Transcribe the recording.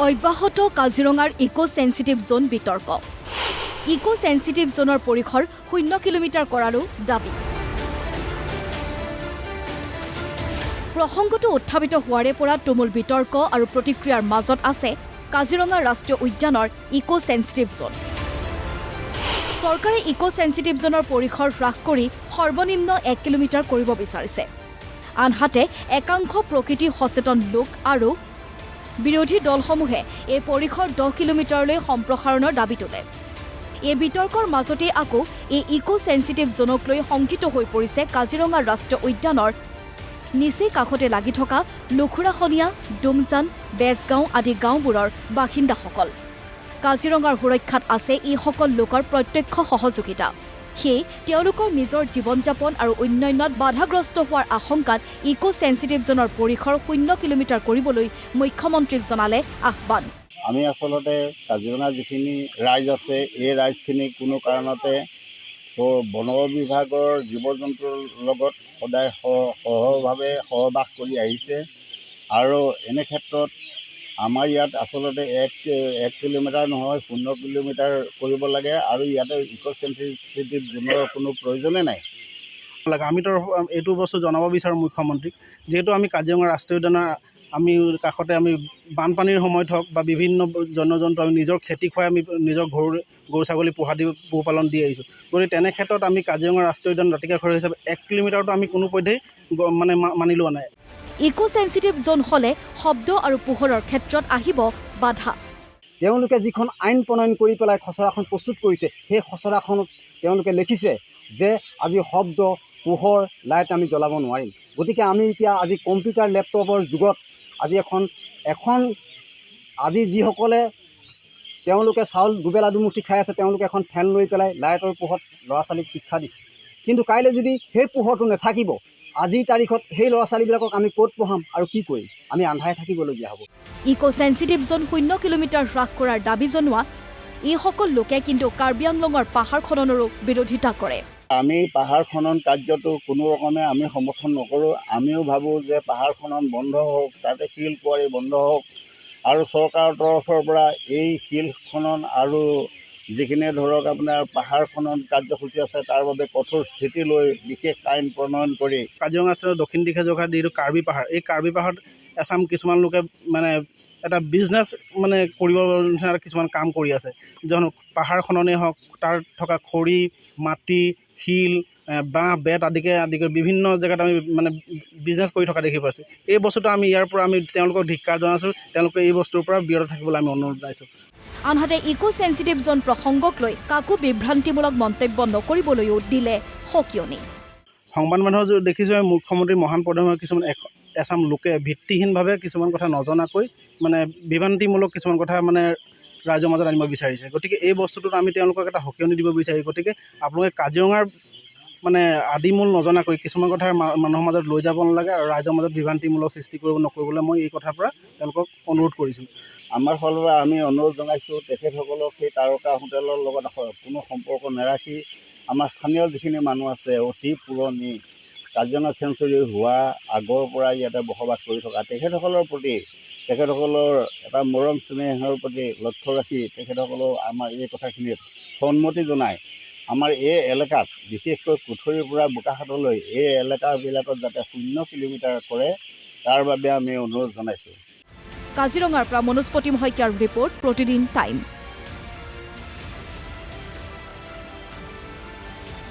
অব্যাহত কাজিৰঙাৰ eco sensitive জোন বিতৰ্ক ইকো সেন্সিটিভ জোনৰ পৰিসৰ 0 কিলোমিটাৰ কৰাৰো দাবী প্ৰসংগটো উত্থাপিত হোৱাৰে পৰা তুমুল বিতৰ্ক আৰু প্ৰতিক্ৰিয়াৰ মাজত আছে কাজিৰঙা ৰাষ্ট্ৰীয় উদ্যানৰ ইকো সেন্সিটিভ জোন চৰকাৰে ইকো সেন্সিটিভ জোনৰ পৰিসৰ হ্ৰাস কৰি সৰ্বনিম্ন 1 কিলোমিটাৰ কৰিব বিচাৰিছে আনহাতে একাংশ প্ৰকৃতি সচেতন লোক আৰু বিৰোধী দলসমূহে এই পৰিসৰ 10 কিলোমিটাৰলৈ সম্প্ৰসাৰণৰ দাবী তোলে এই বিতৰ্কৰ মাজতে আকৌ এই ইকো সেন্সিটিভ জোনক লৈ শংকিত হৈ পৰিছে কাজিৰঙা ৰাষ্ট্ৰীয় উদ্যানৰ নিচেই কাষতে লাগি থকা লখুৰাখনীয়া ডুমজান বেজগাঁও আদি গাঁওবোৰৰ বাসিন্দাসকল কাজিৰঙাৰ সুৰক্ষাত আছে এই সকল লোকৰ প্ৰত্যক্ষ সহযোগিতা সেয়ে তেওঁলোকৰ নিজৰ জীৱন যাপন আৰু উন্নয়নত বাধাগ্ৰস্ত হোৱাৰ আশংকাত ইকো সেন্সিটিভ জোনৰ পৰিসৰ 0 কিলোমিটাৰ কৰিবলৈ মুখ্যমন্ত্ৰীক জনালে আহ্বান আমি আসলতে কাজিৰঙা যিখিনি ৰাইজ আছে এই ৰাইজখিনি কোনো কাৰণতে বন বিভাগৰ জীৱ জন্তুৰ লগত সদায় সহভাৱে সহবাস কৰি আহিছে আৰু এনে ক্ষেত্ৰত আমাৰ ইয়াত আসলতে 1 কিলোমিটাৰ নহয় 0 কিলোমিটাৰ কৰিব লাগে আৰু ইয়াতে ইকো সেন্সিটিভ জোনৰ কোনো প্ৰয়োজনে নাই আমি তো এইটো বস্তু জনাব বিচাৰোঁ মুখ্যমন্ত্ৰীক যিহেতু আমি কাজিৰঙা ৰাষ্ট্ৰীয় উদ্যানৰ আমি কাষতে আমি বানপানীৰ সময়ত হওক বা বিভিন্ন জন্তু আমি নিজৰ খেতি খুৱাই আমি নিজৰ গৰু ছাগলী পোহপালন দি আহিছোঁ গতিকে তেনে ক্ষেত্ৰত আমি কাজিৰঙা ৰাষ্ট্ৰীয় উদ্যান দাঁতিকাষৰীয়া হিচাপে 1 কিলোমিটাৰটো আমি কোনোপধ্যেই মানে মানি লোৱা নাই ইকো সেন্সিটিভ জোন হলে শব্দ আৰু পোহৰৰ ক্ষেত্ৰত আহিব বাধা তেওঁলোকে যিখন আইন প্ৰণয়ন কৰি পেলাই খচৰাখন প্ৰস্তুত কৰিছে সেই খচৰাখনত তেওঁলোকে লিখিছে যে আজি শব্দ পোহৰ লাইট আমি জ্বলাব নোৱাৰিম গতিকে আমি এতিয়া আজি কম্পিউটাৰ লেপটপৰ যুগত আজি এখন আজি যিসকলে তেওঁলোকে চাউল দুবেলা দুমুঠি খাই আছে তেওঁলোকে এখন ফেন লৈ পেলাই লাইটৰ পোহৰত ল'ৰা ছোৱালীক শিক্ষা দিছে কিন্তু কাইলৈ যদি সেই পোহৰটো নাথাকিব আজিৰ তাৰিখত সেই ল'ৰা ছোৱালীবিলাকক আমি ক'ত পঢ়াম আৰু কি কৰিম আমি আন্ধাৰে থাকিবলগীয়া হ'ব ইকো সেন্সিটিভ জোন 0 কিলোমিটাৰ হ্ৰাস কৰাৰ দাবী জনোৱা এইসকল লোকে কিন্তু কাৰ্বি আংলঙৰ পাহাৰ খননৰো বিৰোধিতা কৰে আমি পাহাৰ খনন কাৰ্যটো কোনো ৰকমে আমি সমৰ্থন নকৰোঁ আমিও ভাবোঁ যে পাহাৰ খনন বন্ধ হওক তাতে শিল কোৱাৰি বন্ধ হওক আৰু চৰকাৰৰ তৰফৰ পৰা এই শিল খনন আৰু যিখিনি ধৰক আপোনাৰ পাহাৰ খনন কাৰ্যসূচী আছে তাৰ বাবে কঠোৰ স্থিতি লৈ বিশেষ আইন প্ৰণয়ন কৰি কাজিৰঙা দক্ষিণ দিশে জোখা যিটো কাৰ্বি পাহাৰ এই কাৰ্বি পাহাৰত এছাম কিছুমান লোকে মানে এটা বিজনেছ মানে কৰিব নিচিনা কিছুমান কাম কৰি আছে যেন পাহাৰ খননেই হওক তাৰ থকা খৰি মাটি শিল বাঁহ বেত আদি কৰি বিভিন্ন জেগাত আমি মানে বিজনেছ কৰি থকা দেখি পাইছোঁ এই বস্তুটো আমি ইয়াৰ পৰা আমি তেওঁলোকক ধিক্কাৰ জনাইছোঁ তেওঁলোকে এই বস্তুৰ পৰা বিৰত থাকিবলৈ আমি অনুৰোধ জনাইছোঁ আনহাতে ইকো সেন্সিটিভ জোন প্ৰসংগক লৈ কাকো বিভ্ৰান্তিমূলক মন্তব্য নকৰিবলৈও দিলে সকিয়নি সংবাদ মাধ্যমত দেখিছোঁ আমি মুখ্যমন্ত্ৰী মহান পদমীয় কিছুমান এছাম লোকে ভিত্তিহীনভাৱে কিছুমান কথা নজনাকৈ মানে বিভ্ৰান্তিমূলক কিছুমান কথা মানে ৰাইজৰ মাজত আনিব বিচাৰিছে গতিকে এই বস্তুটোত আমি তেওঁলোকক এটা সকিয়নি দিব বিচাৰি গতিকে আপোনালোকে কাজিৰঙাৰ মানে আদিমূল নজনাকৈ কিছুমান কথা মানুহৰ মাজত লৈ যাব নালাগে আৰু ৰাইজৰ মাজত বিভ্ৰান্তিমূলক সৃষ্টি নকৰিবলৈ মই এই কথাৰ পৰা তেওঁলোকক অনুৰোধ কৰিছোঁ আমাৰ ফালৰ পৰা আমি অনুৰোধ জনাইছোঁ তেখেতসকলক সেই তাৰকা হোটেলৰ লগত কোনো সম্পৰ্ক নাৰাখি আমাৰ স্থানীয় যিখিনি মানুহ আছে অতি পুৰণি কাজিৰঙা চেঞ্চুৰী হোৱা আগৰ পৰা ইয়াতে বসবাস কৰি থকা তেখেতসকলৰ প্ৰতি তেখেতসকলৰ এটা মৰম স্নেহৰ প্ৰতি লক্ষ্য ৰাখি তেখেতসকলেও আমাৰ এই কথাখিনিত সন্মতি জনাই আমাৰ এই এলেকাত বিশেষকৈ কুঠৰীৰ পৰা বোকাখাটলৈ এই এলেকাবিলাকত যাতে 0 কিলোমিটাৰ কৰে তাৰ বাবে আমি অনুৰোধ জনাইছোঁ কাজিৰঙাৰ পৰা মনোজ প্ৰতিম শইকীয়াৰ ৰিপৰ্ট প্ৰতিদিন টাইম